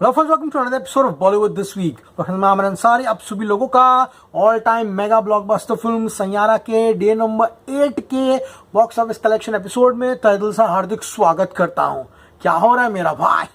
Hello friends, welcome to another episode of Bollywood this week. मैं अमन अंसारी, आप सभी लोगों का all time mega blockbuster film Saiyaara के डे नंबर 8 के बॉक्स ऑफिस कलेक्शन एपिसोड में तहे दिल से हार्दिक स्वागत करता हूं। क्या हो रहा है मेरा भाई?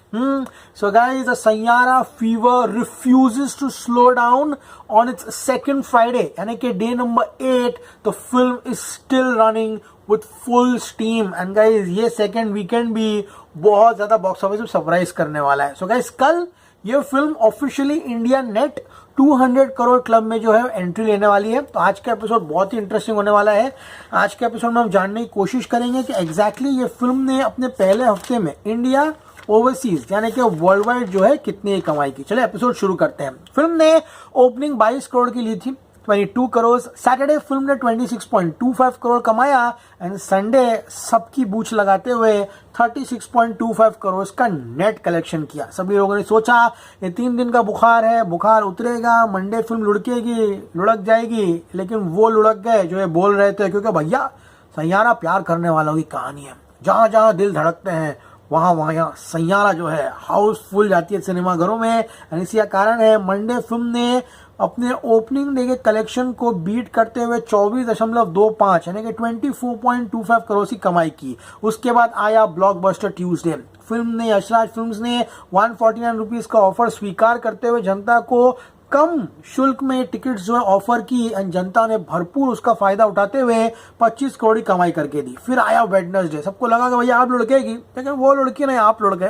So guys, the Saiyaara fever refuses to slow down on its second Friday, यानी कि day number 8 the film is still running with full steam. And guys, ये सेकंड वीकेंड भी बहुत ज्यादा बॉक्स ऑफिस में सरप्राइज करने वाला है। सो गाइस, कल ये film officially India net 200 crore club में जो है एंट्री लेने वाली है। तो आज का एपिसोड बहुत ही इंटरेस्टिंग होने वाला है। आज के एपिसोड में हम जानने की कोशिश करेंगे कि एग्जैक्टली ये फिल्म ने अपने पहले हफ्ते में इंडिया ओवरसीज यानी कि वर्ल्ड वाइड जो है कितनी कमाई की। चलिए एपिसोड शुरू करते हैं। फिल्म ने ओपनिंग 22 करोड़ की ली थी, 22 करोड़। सैटरडे फिल्म ने 26.25 करोड़ कमाया एंड संडे सबकी बूछ लगाते हुए 36.25 करोड़ का नेट कलेक्शन किया। सभी लोगों ने सोचा ये 3 दिन का बुखार है, बुखार उतरेगा, मंडे फिल्म लुढ़केगी, लुढ़क जाएगी, लेकिन वो लुढ़क गए जो ये बोल रहे थे, क्योंकि भैया सैयारा प्यार करने वालों की कहानी है। जहां जहां दिल धड़कते हैं वहां वहां सैयारा जो है हाउसफुल जाती है सिनेमाघरों में। इसी का कारण है मंडे फिल्म ने अपने ओपनिंग डे के कलेक्शन को बीट करते हुए 24.25 यानी कि 24.25 करोड़ की कमाई की। उसके बाद आया ब्लॉकबस्टर ट्यूसडे। फिल्म ने यशराज फिल्म्स ने 149 रुपीज का ऑफर स्वीकार करते हुए जनता को कम शुल्क में टिकट्स जो है ऑफर की एंड जनता ने भरपूर उसका फायदा उठाते हुए 25 करोड़ की कमाई करके दी। फिर आया वेडनेसडे। सबको लगा कि भैया आप लुढ़केगी, लेकिन वो लुढ़की नहीं, आप लुढ़के।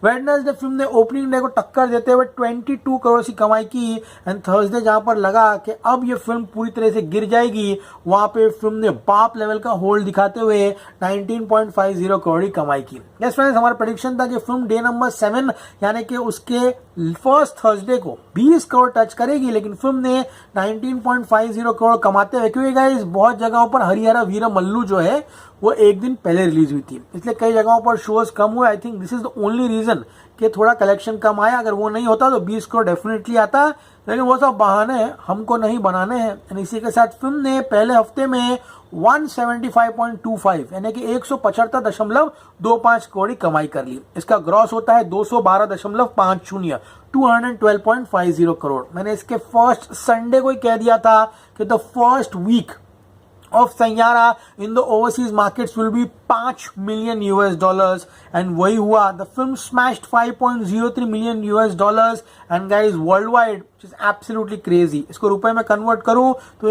वेडनेसडे फिल्म ने ओपनिंग डे को टक्कर देते हुए 22 करोड़ की कमाई की एंड थर्सडे जहां पर लगा कि अब ये फिल्म पूरी तरह से गिर जाएगी, वहां पे फिल्म ने बाप लेवल का होल्ड दिखाते हुए 19.50 करोड़ की कमाई की। यस फ्रेंड्स, हमारा प्रेडिक्शन था कि फिल्म डे नंबर 7 यानी कि उसके फर्स्ट थर्सडे को 20 करोड़ टच करेगी, लेकिन फिल्म ने 19.50 करोड़ कमाते हुए, क्योंकि गाइस बहुत जगहों पर हरिहरा वीर मल्लू जो है वो एक दिन पहले रिलीज हुई थी, इसलिए कई जगहों पर शोज कम हुए। I think this is the only reason कि थोड़ा कलेक्शन कम आया। अगर वो नहीं होता तो 20 करोड़ डेफिनेटली आता, लेकिन वो सब बहाने हैं, हमको नहीं बनाने हैं। इसी के साथ फिल्म ने पहले हफ्ते में 175.25 यानी कि 175.25 करोड़ कमाई कर ली। इसका ग्रॉस होता है 212.50, 212.50 करोड़। मैंने इसके फर्स्ट संडे को ही कह दिया था कि the first week of Sanyara in the overseas markets will be $5 million and वही हुआ। The film smashed $5.03 million and guys worldwide, which is absolutely crazy। इसको रुपए में कन्वर्ट करूं तो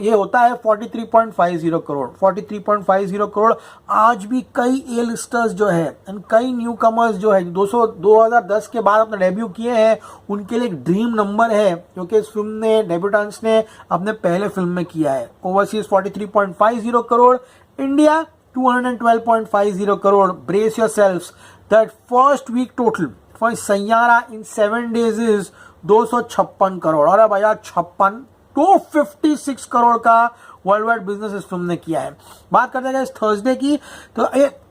ये होता है 43.50 करोड़। 43.50 करोड़ आज भी कई ए लिस्टर्स जो है एंड कई न्यू कमर्स जो है 2010 के बाद अपने डेब्यू किए हैं, उनके लिए एक ड्रीम नंबर है, क्योंकि इस फिल्म ने डेब्यूटेंट्स ने अपने पहले फिल्म में किया है। Overseas 43.50 crore, India 212.50 crore. Brace yourselves, that first week total for Saiyaara in 7 days is 256 crore. और भैया 56 256 करोड़ का वर्ल्ड वाइड बिजनेस इस फिल्म ने किया है। बात करते हैं इस थर्सडे की, तो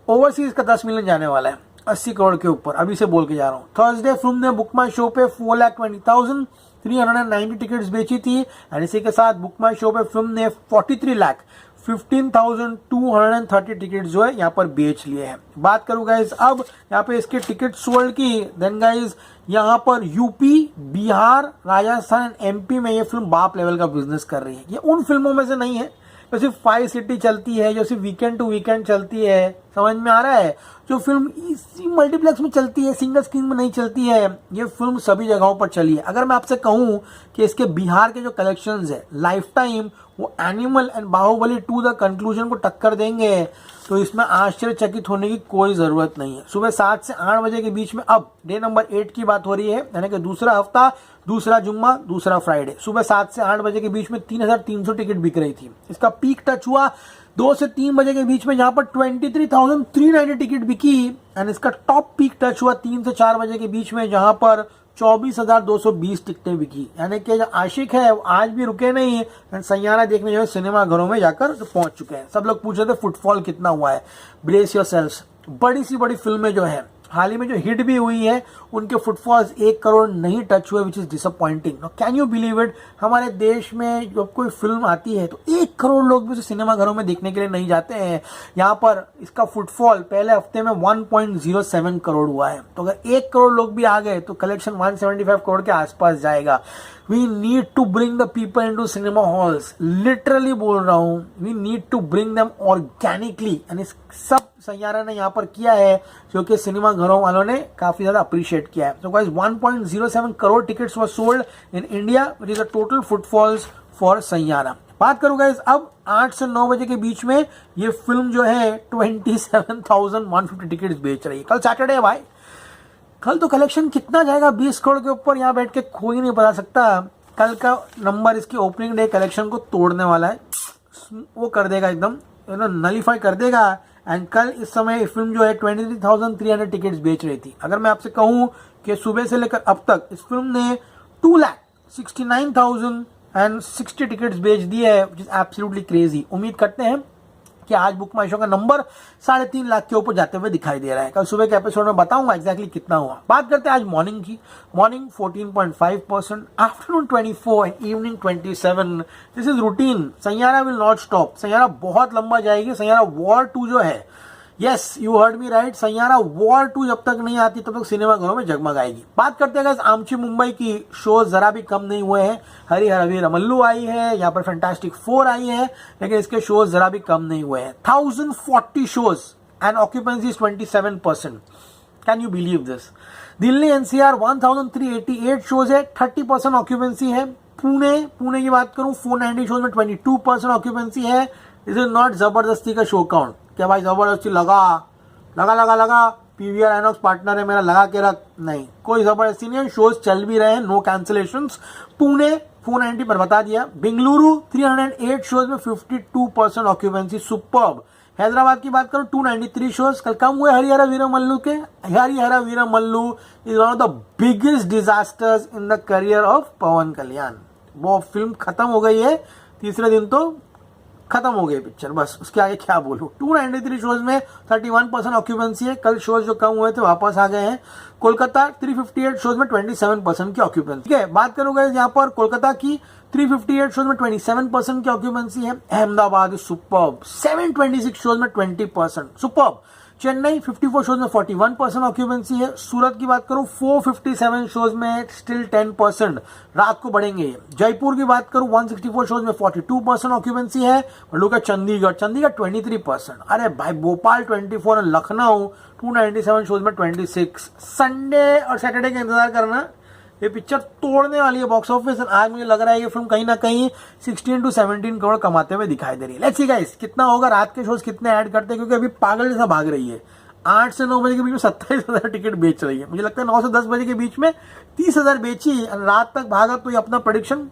ओवरसीज का 10 मिलियन जाने वाला है, 80 करोड़ के ऊपर, अभी से बोल के जा रहा हूँ। थर्सडे फिल्म ने बुक माई शो पे 4,20,390 टिकट्स बेची थी एंड इसी के साथ बुक माई शो पे फिल्म ने 43,15,230 टिकट जो है यहाँ पर बेच लिए हैं। बात करूँ गाइज अब यहाँ पे इसके टिकट सोल्ड की, देन गाइज यहाँ पर यूपी, बिहार, राजस्थान, एमपी में ये फिल्म बाप लेवल का बिजनेस कर रही है। ये उन फिल्मों में से नहीं है जो सिर्फ 5 सिटी चलती है, जो सिर्फ वीकेंड टू वीकेंड चलती है, समझ में आ रहा है? जो फिल्म इसी मल्टीप्लेक्स में चलती है, सिंगल स्क्रीन में नहीं चलती है, ये फिल्म सभी जगहों पर चली है। अगर मैं आपसे कहूं कि इसके बिहार के जो कलेक्शंस है लाइफ टाइम वो Animal and Baahubali 2 the conclusion को टक्कर देंगे, तो इसमें आश्चर्यचकित होने की कोई जरूरत नहीं है। सुबह 7 से 8 बजे के बीच में, अब डे नंबर 8 की बात हो रही है, यानी कि दूसरा हफ्ता, दूसरा जुम्मा, दूसरा फ्राइडे, सुबह 7 से 8 बजे के बीच में 3,300 टिकट बिक रही थी। इसका पीक टच हुआ 2 से 3 बजे के बीच में, जहां पर 23,390 टिकट बिकी एंड इसका टॉप पीक टच हुआ 3 से 4 बजे के बीच में, जहां पर 24,220 टिकटें बिकी। यानी कि जो आशिक है वो आज भी रुके नहीं एंड सैयारा देखने जो है सिनेमा घरों में जाकर पहुंच चुके हैं। सब लोग पूछ रहे थे फुटफॉल कितना हुआ है। ब्रेस योरसेल्व्स, बड़ी सी बड़ी फिल्में जो है हाल ही में जो हिट भी हुई है उनके फुटफॉल्स 1 करोड़ नहीं टच हुए, which is disappointing. Can you believe it, हमारे देश में जब कोई फिल्म आती है तो 1 करोड़ लोग भी उसे सिनेमा घरों में देखने के लिए नहीं जाते हैं। यहाँ पर इसका फुटफॉल पहले हफ्ते में 1.07 करोड़ हुआ है। तो अगर 1 करोड़ लोग भी आ गए तो कलेक्शन 175 करोड़ के आसपास जाएगा। We need to bring the people into cinema halls, literally बोल रहा हूं, we need to bring them organically. And सब सैयारा ने यहाँ पर किया है, जो कि सिनेमा घरों वालों ने काफी ज्यादा अप्रिशिएट किया है। So guys 1.07 crore tickets were sold in India, which is the total footfalls for Saiyaara. बात करूं गाइस अब 8 से 9 बजे के बीच में ये फिल्म जो है 27,150 टिकट्स बेच रही है। कल सैटरडे है भाई, कल तो कलेक्शन कितना जाएगा 20 करोड़ के ऊपर, यहाँ बैठ के कोई नहीं बता सकता। कल का नंबर इसकी ओपनिंग डे कलेक्शन को तोड़ने वाला है, वो कर देगा एकदम, नलीफाई कर देगा। एंड कल इस समय फिल्म जो है 23,300 टिकट्स बेच रही थी। अगर मैं आपसे कहूं कि सुबह से लेकर अब तक इस फिल्म ने 2,69,060 टिकट्स बेच दिए है, विच इज एब्सोल्युटली क्रेजी। उम्मीद करते हैं कि आज बुक माई शो का नंबर 3.5 लाख के ऊपर जाते हुए दिखाई दे रहा है। कल सुबह के एपिसोड में बताऊंगा एग्जैक्टली कितना हुआ। बात करते हैं आज मॉर्निंग की। Morning 14.5%, afternoon 24, evening 27। This is routine. Saiyaara will not stop. Saiyaara बहुत लंबा जाएगी। सैयारा वॉर 2 जो है, yes you heard me right, Saiyaara war 2 जब तक नहीं आती तब तक सिनेमा घरों में जगमगाएगी। बात करते हैं आमची मुंबई की। शोज जरा भी कम नहीं हुए हैं। हरी हरी रमल्लू आई है, यहाँ पर फैंटास्टिक 4 आई है, लेकिन इसके शोज जरा भी कम नहीं हुए हैं। 1040 shows and occupancy 27%। Can you believe this. Delhi NCR 1388 shows है, 30% ऑक्यूपेंसी है। पुणे की बात करूं 490 शोज में 22% ऑक्यूपेंसी है। दिस इज नॉट जबरदस्ती का शो काउंट, क्या भाई जबरदस्ती लगा पीवीआर आइनॉक्स पार्टनर है मेरा, लगा के रख, नहीं, कोई जबरदस्ती नहीं है। शोज चल भी रहे हैं, नो कैंसिलेशंस। पुणे 490 पर बता दिया। बेंगलुरु 308 शोज में 52% ऑक्यूपेंसी, सुपर्ब। हैदराबाद की बात करूं 293 शोज, कल कम हुए हरिहरा वीरमल्लू के। Harihara Veeramallu is one of the biggest disasters in the career of Pawan Kalyan. वो फिल्म खत्म हो गई है, तीसरे दिन तो खत्म हो गई पिक्चर, बस उसके आगे क्या बोलूं। 293 शोज में 31% ऑक्यूपेंसी है। कल शोज जो कम हुए थे वापस आ गए हैं। कोलकाता 358 शोज में 27% की ऑक्यूपेंसी, ठीक है। बात करूंगा यहाँ पर कोलकाता की 358 शोज में 27% की ऑक्यूपेंसी है। अहमदाबाद सुपर्ब 726 शोज में 20%, सुपर्ब। चेन्नई 54 शोज में 41% ऑक्यूपेंसी है। सूरत की बात करूं 457 शोज में स्टिल 10%, रात को बढ़ेंगे। जयपुर की बात करूं 164 शोज में 42% ऑक्यूपेंसी है। Look at Chandigarh 23%। अरे भाई भोपाल 24 और लखनऊ 297 शोज में 26। संडे और सैटरडे का इंतजार करना, ये पिक्चर तोड़ने वाली है बॉक्स ऑफिस। आज मुझे लग रहा है ये फिल्म कहीं ना कहीं 16 to 17 करोड़ कमाते हुए दिखाई दे रही है। लेट्स सी गाइस कितना होगा, रात के शोज कितने ऐड करते हैं, क्योंकि अभी पागल जैसा भाग रही है। 8 से 9 बजे के बीच में 27,000 टिकट बेच रही है। मुझे लगता है 9 से 10 बजे के बीच में 30,000 बेची, रात तक भागा तो ये अपना प्रेडिक्शन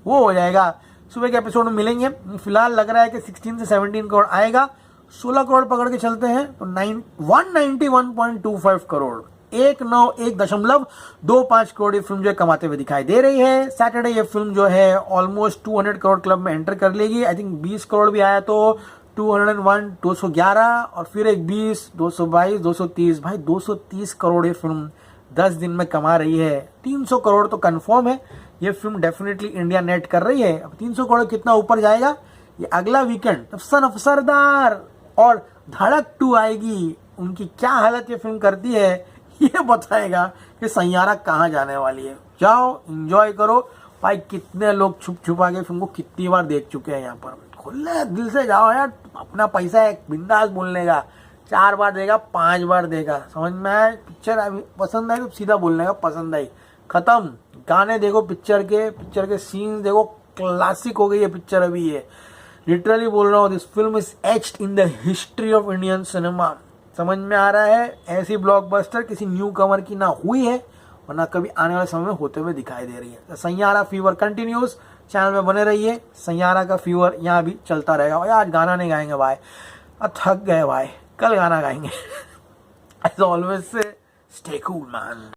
वो हो जाएगा। सुबह के एपिसोड में मिलेंगे। फिलहाल लग रहा है कि 16 से 17 करोड़ आएगा। 16 करोड़ पकड़ के चलते हैं तो 191.25 करोड़, 191.25 करोड़ ये फिल्म जो है कमाते हुए दिखाई दे रही है। सैटरडे ये फिल्म जो है ऑलमोस्ट 200 करोड़ क्लब में एंटर कर लेगी। आई थिंक 20 करोड़ भी आया तो 201, 211 और फिर एक 20, 222, 230। भाई 230 करोड़ ये फिल्म 10 दिन में कमा रही है। 300 करोड़ तो कंफर्म है ये फिल्म डेफिनेटली इंडिया नेट कर रही है। अब 300 करोड़ कितना ऊपर जाएगा ये अगला वीकेंड तब सन ऑफ सरदार और धड़क 2 आएगी, उनकी क्या हालत ये फिल्म करती है ये बताएगा कि सैयारा कहाँ जाने वाली है। जाओ एंजॉय करो भाई। कितने लोग छुप छुपा के फिल्म को कितनी बार देख चुके हैं। यहाँ पर खुले दिल से जाओ यार, अपना पैसा है, बिंदास बोलने का। 4 बार देगा, 5 बार देगा, समझ में आया। पिक्चर पसंद आई तो सीधा बोलने का पसंद आई, खत्म। गाने देखो पिक्चर के सीन्स देखो, क्लासिक हो गई है पिक्चर अभी ये। लिटरली बोल रहा हूँ, this film is etched in the history of Indian cinema. समझ में आ रहा है, ऐसी ब्लॉकबस्टर किसी न्यू कमर की ना हुई है और ना कभी आने वाले समय में होते हुए दिखाई दे रही है। सैयारा फीवर कंटिन्यूज, चैनल में बने रहिए। सैयारा का फीवर यहाँ भी चलता रहेगा। और आज गाना नहीं गाएंगे भाई, थक गए भाई, कल गाना गाएंगे। As always say stay cool man.